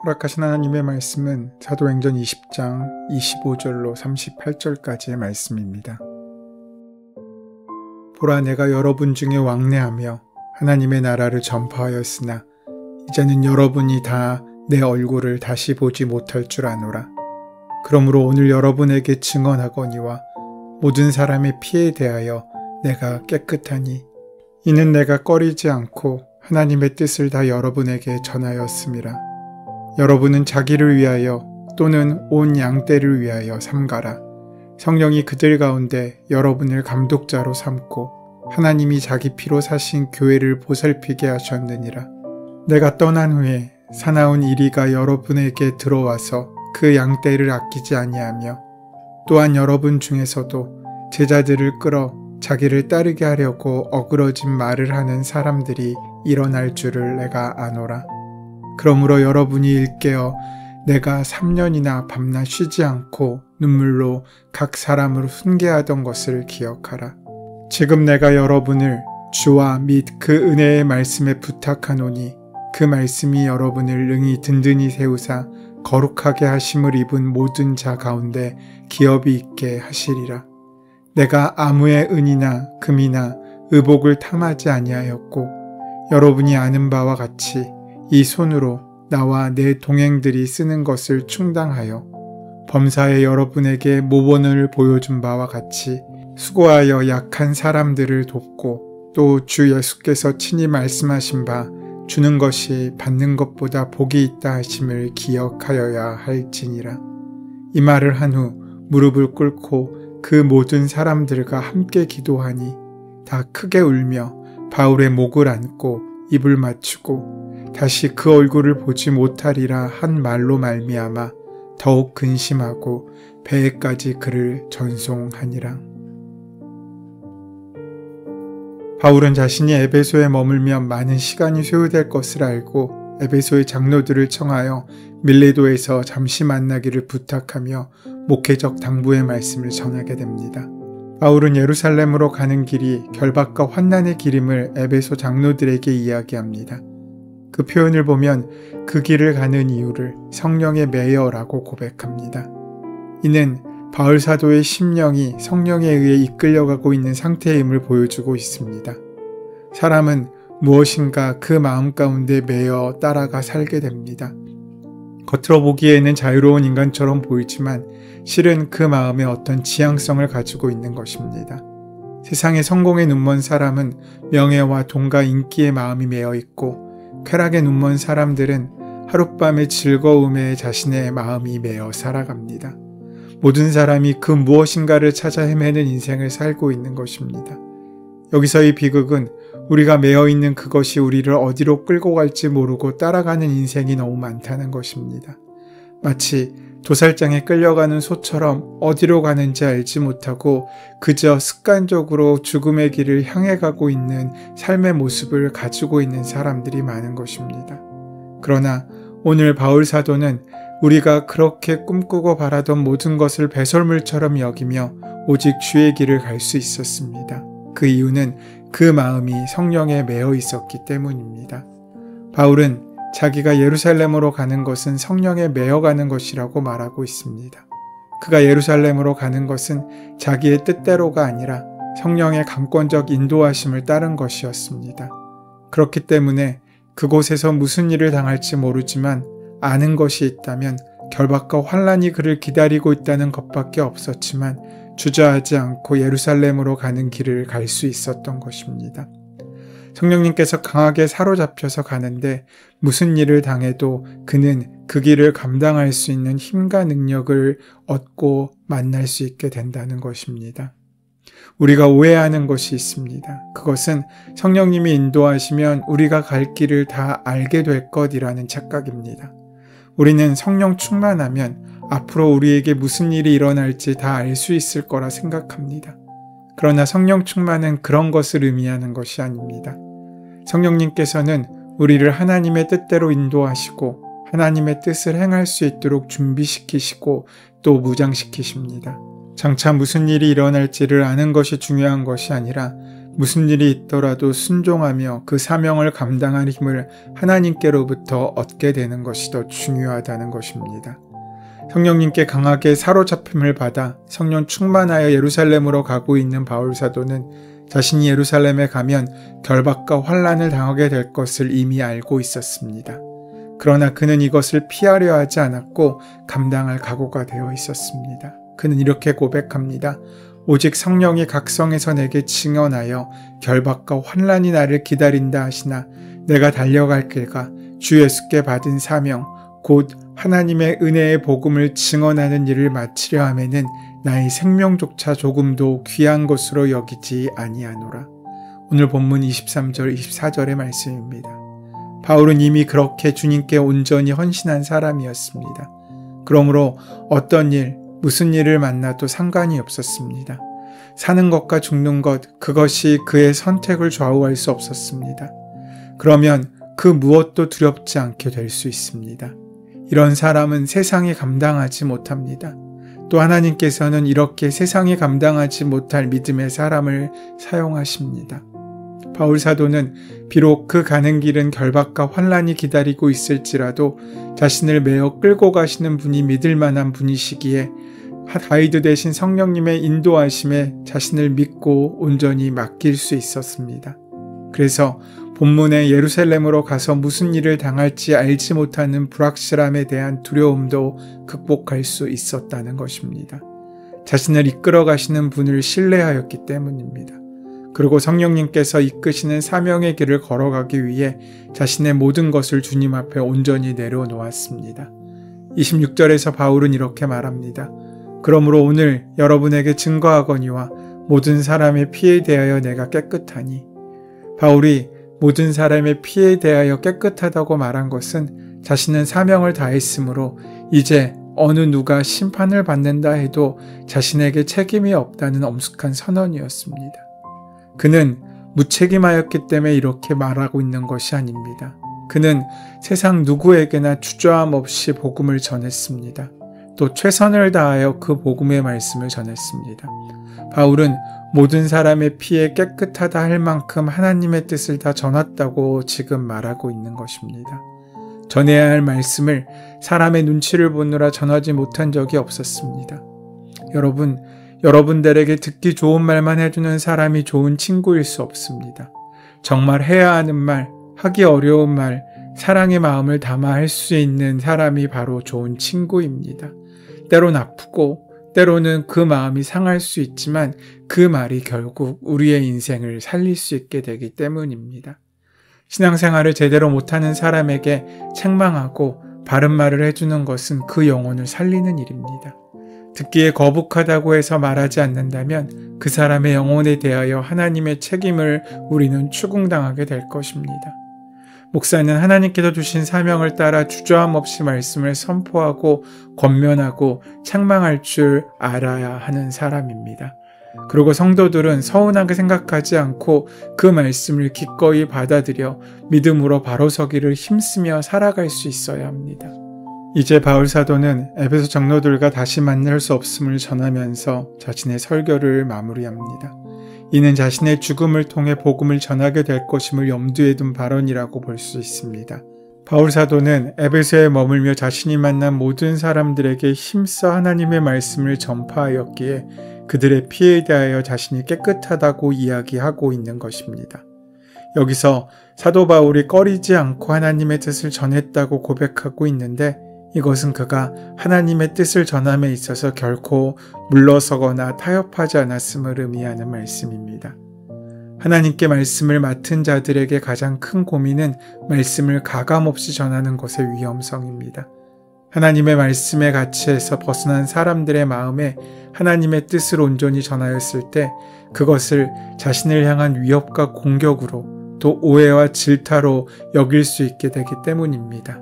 허락하신 하나님의 말씀은 사도행전 20장 25절로 38절까지의 말씀입니다. 보라, 내가 여러분 중에 왕래하며 하나님의 나라를 전파하였으나 이제는 여러분이 다 내 얼굴을 다시 보지 못할 줄 아노라. 그러므로 오늘 여러분에게 증언하거니와 모든 사람의 피에 대하여 내가 깨끗하니 이는 내가 꺼리지 않고 하나님의 뜻을 다 여러분에게 전하였음이라. 여러분은 자기를 위하여 또는 온 양떼를 위하여 삼가라. 성령이 그들 가운데 여러분을 감독자로 삼고 하나님이 자기 피로 사신 교회를 보살피게 하셨느니라. 내가 떠난 후에 사나운 이리가 여러분에게 들어와서 그 양떼를 아끼지 아니하며 또한 여러분 중에서도 제자들을 끌어 자기를 따르게 하려고 어그러진 말을 하는 사람들이 일어날 줄을 내가 아노라. 그러므로 여러분이 일깨어 내가 3년이나 밤낮 쉬지 않고 눈물로 각 사람을 훈계하던 것을 기억하라. 지금 내가 여러분을 주와 및 그 은혜의 말씀에 부탁하노니 그 말씀이 여러분을 능히 든든히 세우사 거룩하게 하심을 입은 모든 자 가운데 기업이 있게 하시리라. 내가 아무의 은이나 금이나 의복을 탐하지 아니하였고 여러분이 아는 바와 같이 이 손으로 나와 내 동행들이 쓰는 것을 충당하여 범사에 여러분에게 모범을 보여준 바와 같이 수고하여 약한 사람들을 돕고 또 주 예수께서 친히 말씀하신 바 주는 것이 받는 것보다 복이 있다 하심을 기억하여야 할지니라. 이 말을 한 후 무릎을 꿇고 그 모든 사람들과 함께 기도하니 다 크게 울며 바울의 목을 안고 입을 맞추고 다시 그 얼굴을 보지 못하리라 한 말로 말미암아 더욱 근심하고 배에까지 그를 전송하니라. 바울은 자신이 에베소에 머물면 많은 시간이 소요될 것을 알고 에베소의 장로들을 청하여 밀레도에서 잠시 만나기를 부탁하며 목회적 당부의 말씀을 전하게 됩니다. 바울은 예루살렘으로 가는 길이 결박과 환난의 길임을 에베소 장로들에게 이야기합니다. 그 표현을 보면 그 길을 가는 이유를 성령에 매여라고 고백합니다. 이는 바울 사도의 심령이 성령에 의해 이끌려가고 있는 상태임을 보여주고 있습니다. 사람은 무엇인가 그 마음 가운데 매여 따라가 살게 됩니다. 겉으로 보기에는 자유로운 인간처럼 보이지만 실은 그 마음에 어떤 지향성을 가지고 있는 것입니다. 세상의 성공에 눈먼 사람은 명예와 돈과 인기의 마음이 매여 있고 쾌락에 눈먼 사람들은 하룻밤의 즐거움에 자신의 마음이 매여 살아갑니다. 모든 사람이 그 무엇인가를 찾아 헤매는 인생을 살고 있는 것입니다. 여기서의 비극은 우리가 매여 있는 그것이 우리를 어디로 끌고 갈지 모르고 따라가는 인생이 너무 많다는 것입니다. 마치 도살장에 끌려가는 소처럼 어디로 가는지 알지 못하고 그저 습관적으로 죽음의 길을 향해 가고 있는 삶의 모습을 가지고 있는 사람들이 많은 것입니다. 그러나 오늘 바울 사도는 우리가 그렇게 꿈꾸고 바라던 모든 것을 배설물처럼 여기며 오직 주의 길을 갈 수 있었습니다. 그 이유는 그 마음이 성령에 매여 있었기 때문입니다. 바울은 자기가 예루살렘으로 가는 것은 성령에 매여가는 것이라고 말하고 있습니다. 그가 예루살렘으로 가는 것은 자기의 뜻대로가 아니라 성령의 강권적 인도하심을 따른 것이었습니다. 그렇기 때문에 그곳에서 무슨 일을 당할지 모르지만 아는 것이 있다면 결박과 환난이 그를 기다리고 있다는 것밖에 없었지만 주저하지 않고 예루살렘으로 가는 길을 갈 수 있었던 것입니다. 성령님께서 강하게 사로잡혀서 가는데 무슨 일을 당해도 그는 그 길을 감당할 수 있는 힘과 능력을 얻고 만날 수 있게 된다는 것입니다. 우리가 오해하는 것이 있습니다. 그것은 성령님이 인도하시면 우리가 갈 길을 다 알게 될 것이라는 착각입니다. 우리는 성령 충만하면 앞으로 우리에게 무슨 일이 일어날지 다 알 수 있을 거라 생각합니다. 그러나 성령 충만은 그런 것을 의미하는 것이 아닙니다. 성령님께서는 우리를 하나님의 뜻대로 인도하시고 하나님의 뜻을 행할 수 있도록 준비시키시고 또 무장시키십니다. 장차 무슨 일이 일어날지를 아는 것이 중요한 것이 아니라 무슨 일이 있더라도 순종하며 그 사명을 감당할 힘을 하나님께로부터 얻게 되는 것이 더 중요하다는 것입니다. 성령님께 강하게 사로잡힘을 받아 성령 충만하여 예루살렘으로 가고 있는 바울 사도는 자신이 예루살렘에 가면 결박과 환난을 당하게 될 것을 이미 알고 있었습니다. 그러나 그는 이것을 피하려 하지 않았고 감당할 각오가 되어 있었습니다. 그는 이렇게 고백합니다. 오직 성령이 각성에서 내게 증언하여 결박과 환난이 나를 기다린다 하시나 내가 달려갈 길과 주 예수께 받은 사명 곧 하나님의 은혜의 복음을 증언하는 일을 마치려 하면은 나의 생명조차 조금도 귀한 것으로 여기지 아니하노라. 오늘 본문 23절 24절의 말씀입니다. 바울은 이미 그렇게 주님께 온전히 헌신한 사람이었습니다. 그러므로 어떤 일, 무슨 일을 만나도 상관이 없었습니다. 사는 것과 죽는 것, 그것이 그의 선택을 좌우할 수 없었습니다. 그러면 그 무엇도 두렵지 않게 될 수 있습니다. 이런 사람은 세상이 감당하지 못합니다. 또 하나님께서는 이렇게 세상이 감당하지 못할 믿음의 사람을 사용하십니다. 바울 사도는 비록 그 가는 길은 결박과 환난이 기다리고 있을지라도 자신을 메어 끌고 가시는 분이 믿을 만한 분이시기에 가이드 대신 성령님의 인도하심에 자신을 믿고 온전히 맡길 수 있었습니다. 그래서 본문에 예루살렘으로 가서 무슨 일을 당할지 알지 못하는 불확실함에 대한 두려움도 극복할 수 있었다는 것입니다. 자신을 이끌어 가시는 분을 신뢰하였기 때문입니다. 그리고 성령님께서 이끄시는 사명의 길을 걸어가기 위해 자신의 모든 것을 주님 앞에 온전히 내려놓았습니다. 26절에서 바울은 이렇게 말합니다. 그러므로 오늘 여러분에게 증거하거니와 모든 사람의 피에 대하여 내가 깨끗하니. 바울이 모든 사람의 피에 대하여 깨끗하다고 말한 것은 자신은 사명을 다했으므로 이제 어느 누가 심판을 받는다 해도 자신에게 책임이 없다는 엄숙한 선언이었습니다. 그는 무책임하였기 때문에 이렇게 말하고 있는 것이 아닙니다. 그는 세상 누구에게나 주저함 없이 복음을 전했습니다. 또 최선을 다하여 그 복음의 말씀을 전했습니다. 바울은 모든 사람의 피에 깨끗하다 할 만큼 하나님의 뜻을 다 전했다고 지금 말하고 있는 것입니다. 전해야 할 말씀을 사람의 눈치를 보느라 전하지 못한 적이 없었습니다. 여러분들에게 듣기 좋은 말만 해주는 사람이 좋은 친구일 수 없습니다. 정말 해야 하는 말, 하기 어려운 말, 사랑의 마음을 담아 할 수 있는 사람이 바로 좋은 친구입니다. 때론 아프고 때로는 그 마음이 상할 수 있지만 그 말이 결국 우리의 인생을 살릴 수 있게 되기 때문입니다. 신앙생활을 제대로 못하는 사람에게 책망하고 바른 말을 해주는 것은 그 영혼을 살리는 일입니다. 듣기에 거북하다고 해서 말하지 않는다면 그 사람의 영혼에 대하여 하나님의 책임을 우리는 추궁당하게 될 것입니다. 목사는 하나님께서 주신 사명을 따라 주저함 없이 말씀을 선포하고 권면하고 책망할 줄 알아야 하는 사람입니다. 그리고 성도들은 서운하게 생각하지 않고 그 말씀을 기꺼이 받아들여 믿음으로 바로 서기를 힘쓰며 살아갈 수 있어야 합니다. 이제 바울 사도는 에베소 장로들과 다시 만날 수 없음을 전하면서 자신의 설교를 마무리합니다. 이는 자신의 죽음을 통해 복음을 전하게 될 것임을 염두에 둔 발언이라고 볼 수 있습니다. 바울 사도는 에베소에 머물며 자신이 만난 모든 사람들에게 힘써 하나님의 말씀을 전파하였기에 그들의 피에 대하여 자신이 깨끗하다고 이야기하고 있는 것입니다. 여기서 사도 바울이 꺼리지 않고 하나님의 뜻을 전했다고 고백하고 있는데 이것은 그가 하나님의 뜻을 전함에 있어서 결코 물러서거나 타협하지 않았음을 의미하는 말씀입니다. 하나님께 말씀을 맡은 자들에게 가장 큰 고민은 말씀을 가감없이 전하는 것의 위험성입니다. 하나님의 말씀의 가치에서 벗어난 사람들의 마음에 하나님의 뜻을 온전히 전하였을 때 그것을 자신을 향한 위협과 공격으로 또 오해와 질타로 여길 수 있게 되기 때문입니다.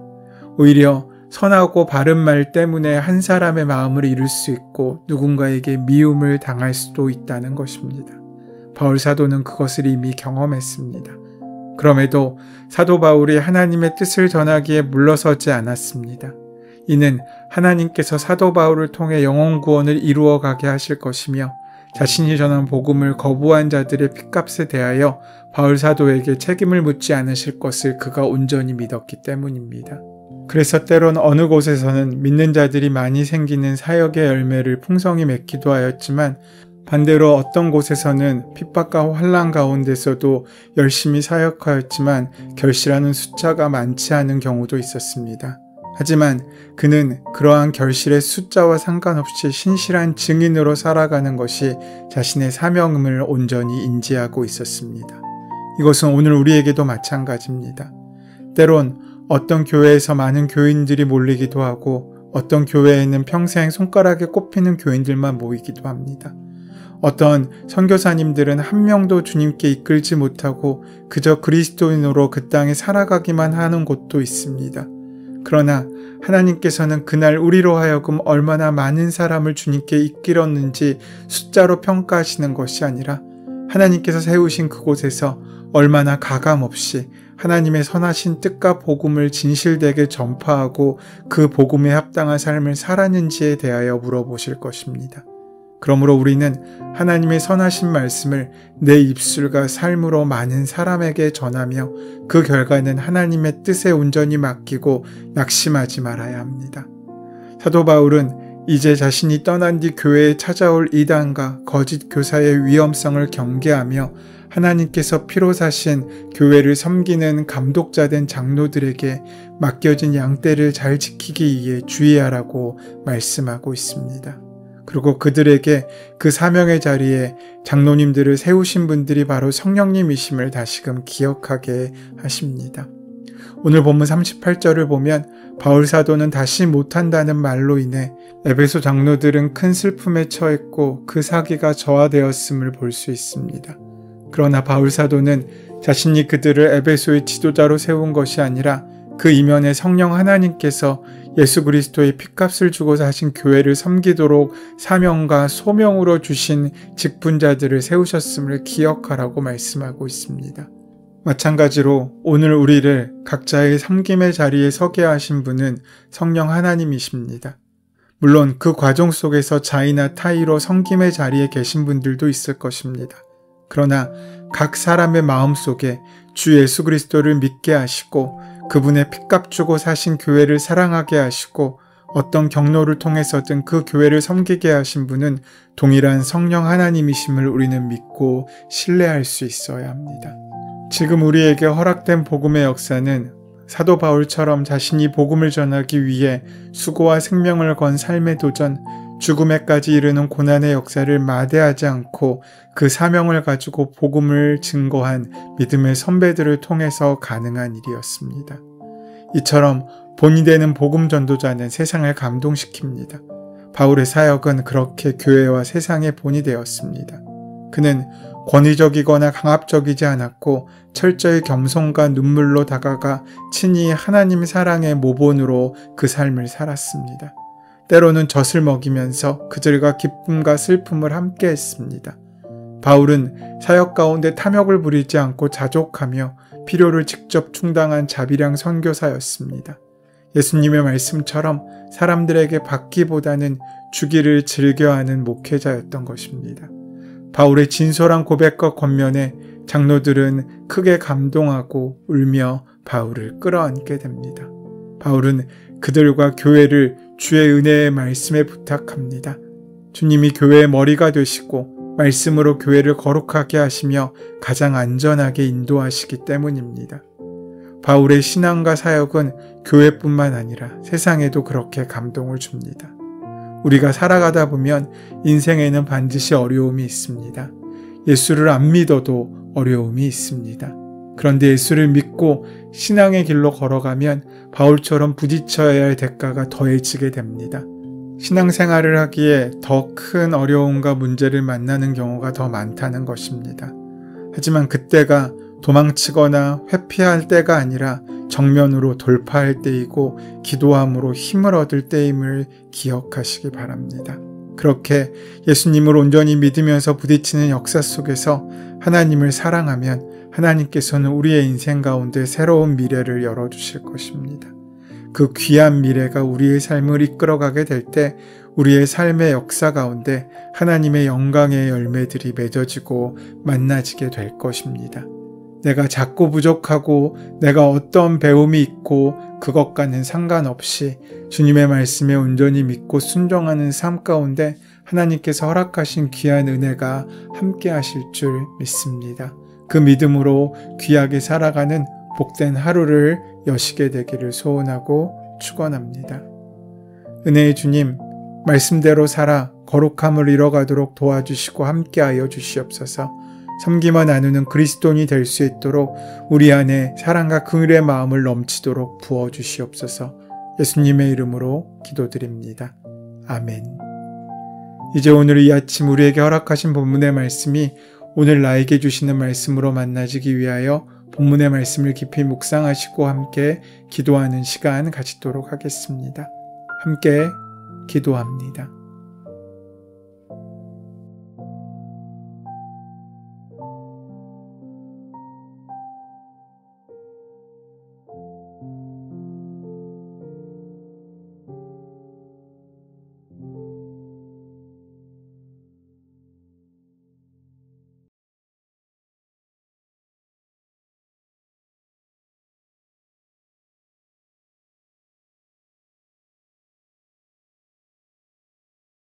오히려 선하고 바른 말 때문에 한 사람의 마음을 잃을 수 있고 누군가에게 미움을 당할 수도 있다는 것입니다. 바울 사도는 그것을 이미 경험했습니다. 그럼에도 사도 바울이 하나님의 뜻을 전하기에 물러서지 않았습니다. 이는 하나님께서 사도 바울을 통해 영혼 구원을 이루어 가게 하실 것이며 자신이 전한 복음을 거부한 자들의 핏값에 대하여 바울 사도에게 책임을 묻지 않으실 것을 그가 온전히 믿었기 때문입니다. 그래서 때론 어느 곳에서는 믿는 자들이 많이 생기는 사역의 열매를 풍성히 맺기도 하였지만 반대로 어떤 곳에서는 핍박과 환난 가운데서도 열심히 사역하였지만 결실하는 숫자가 많지 않은 경우도 있었습니다. 하지만 그는 그러한 결실의 숫자와 상관없이 신실한 증인으로 살아가는 것이 자신의 사명임을 온전히 인지하고 있었습니다. 이것은 오늘 우리에게도 마찬가지입니다. 때론 어떤 교회에서 많은 교인들이 몰리기도 하고 어떤 교회에는 평생 손가락에 꼽히는 교인들만 모이기도 합니다. 어떤 선교사님들은 한 명도 주님께 이끌지 못하고 그저 그리스도인으로 그 땅에 살아가기만 하는 곳도 있습니다. 그러나 하나님께서는 그날 우리로 하여금 얼마나 많은 사람을 주님께 이끌었는지 숫자로 평가하시는 것이 아니라 하나님께서 세우신 그곳에서 얼마나 가감없이 하나님의 선하신 뜻과 복음을 진실되게 전파하고 그 복음에 합당한 삶을 살았는지에 대하여 물어보실 것입니다. 그러므로 우리는 하나님의 선하신 말씀을 내 입술과 삶으로 많은 사람에게 전하며 그 결과는 하나님의 뜻에 온전히 맡기고 낙심하지 말아야 합니다. 사도 바울은 이제 자신이 떠난 뒤 교회에 찾아올 이단과 거짓 교사의 위험성을 경계하며 하나님께서 피로 사신 교회를 섬기는 감독자된 장로들에게 맡겨진 양떼를 잘 지키기 위해 주의하라고 말씀하고 있습니다. 그리고 그들에게 그 사명의 자리에 장로님들을 세우신 분들이 바로 성령님이심을 다시금 기억하게 하십니다. 오늘 본문 38절을 보면 바울 사도는 다시 못한다는 말로 인해 에베소 장로들은 큰 슬픔에 처했고 그 사기가 저하되었음을 볼 수 있습니다. 그러나 바울 사도는 자신이 그들을 에베소의 지도자로 세운 것이 아니라 그 이면에 성령 하나님께서 예수 그리스도의 핏값을 주고 사신 교회를 섬기도록 사명과 소명으로 주신 직분자들을 세우셨음을 기억하라고 말씀하고 있습니다. 마찬가지로 오늘 우리를 각자의 섬김의 자리에 서게 하신 분은 성령 하나님이십니다. 물론 그 과정 속에서 자의나 타의로 섬김의 자리에 계신 분들도 있을 것입니다. 그러나 각 사람의 마음속에 주 예수 그리스도를 믿게 하시고 그분의 핏값 주고 사신 교회를 사랑하게 하시고 어떤 경로를 통해서든 그 교회를 섬기게 하신 분은 동일한 성령 하나님이심을 우리는 믿고 신뢰할 수 있어야 합니다. 지금 우리에게 허락된 복음의 역사는 사도 바울처럼 자신이 복음을 전하기 위해 수고와 생명을 건 삶의 도전, 죽음에까지 이르는 고난의 역사를 마대하지 않고 그 사명을 가지고 복음을 증거한 믿음의 선배들을 통해서 가능한 일이었습니다. 이처럼 본이 되는 복음 전도자는 세상을 감동시킵니다. 바울의 사역은 그렇게 교회와 세상의 본이 되었습니다. 그는 권위적이거나 강압적이지 않았고 철저히 겸손과 눈물로 다가가 친히 하나님 사랑의 모본으로 그 삶을 살았습니다. 때로는 젖을 먹이면서 그들과 기쁨과 슬픔을 함께 했습니다. 바울은 사역 가운데 탐욕을 부리지 않고 자족하며 필요를 직접 충당한 자비량 선교사였습니다. 예수님의 말씀처럼 사람들에게 받기보다는 주기를 즐겨하는 목회자였던 것입니다. 바울의 진솔한 고백과 권면에 장로들은 크게 감동하고 울며 바울을 끌어안게 됩니다. 바울은 그들과 교회를 주의 은혜의 말씀에 부탁합니다. 주님이 교회의 머리가 되시고 말씀으로 교회를 거룩하게 하시며 가장 안전하게 인도하시기 때문입니다. 바울의 신앙과 사역은 교회뿐만 아니라 세상에도 그렇게 감동을 줍니다. 우리가 살아가다 보면 인생에는 반드시 어려움이 있습니다. 예수를 안 믿어도 어려움이 있습니다. 그런데 예수를 믿고 신앙의 길로 걸어가면 바울처럼 부딪혀야 할 대가가 더해지게 됩니다. 신앙생활을 하기에 더 큰 어려움과 문제를 만나는 경우가 더 많다는 것입니다. 하지만 그때가 도망치거나 회피할 때가 아니라 정면으로 돌파할 때이고 기도함으로 힘을 얻을 때임을 기억하시기 바랍니다. 그렇게 예수님을 온전히 믿으면서 부딪히는 역사 속에서 하나님을 사랑하면 하나님께서는 우리의 인생 가운데 새로운 미래를 열어주실 것입니다. 그 귀한 미래가 우리의 삶을 이끌어가게 될 때 우리의 삶의 역사 가운데 하나님의 영광의 열매들이 맺어지고 만나지게 될 것입니다. 내가 작고 부족하고 내가 어떤 배움이 있고 그것과는 상관없이 주님의 말씀에 온전히 믿고 순종하는 삶 가운데 하나님께서 허락하신 귀한 은혜가 함께 하실 줄 믿습니다. 그 믿음으로 귀하게 살아가는 복된 하루를 여시게 되기를 소원하고 축원합니다. 은혜의 주님, 말씀대로 살아 거룩함을 이뤄가도록 도와주시고 함께하여 주시옵소서. 섬김어 나누는 그리스도인이 될 수 있도록 우리 안에 사랑과 긍휼의 마음을 넘치도록 부어주시옵소서. 예수님의 이름으로 기도드립니다. 아멘. 이제 오늘 이 아침 우리에게 허락하신 본문의 말씀이 오늘 나에게 주시는 말씀으로 만나지기 위하여 본문의 말씀을 깊이 묵상하시고 함께 기도하는 시간 가지도록 하겠습니다. 함께 기도합니다.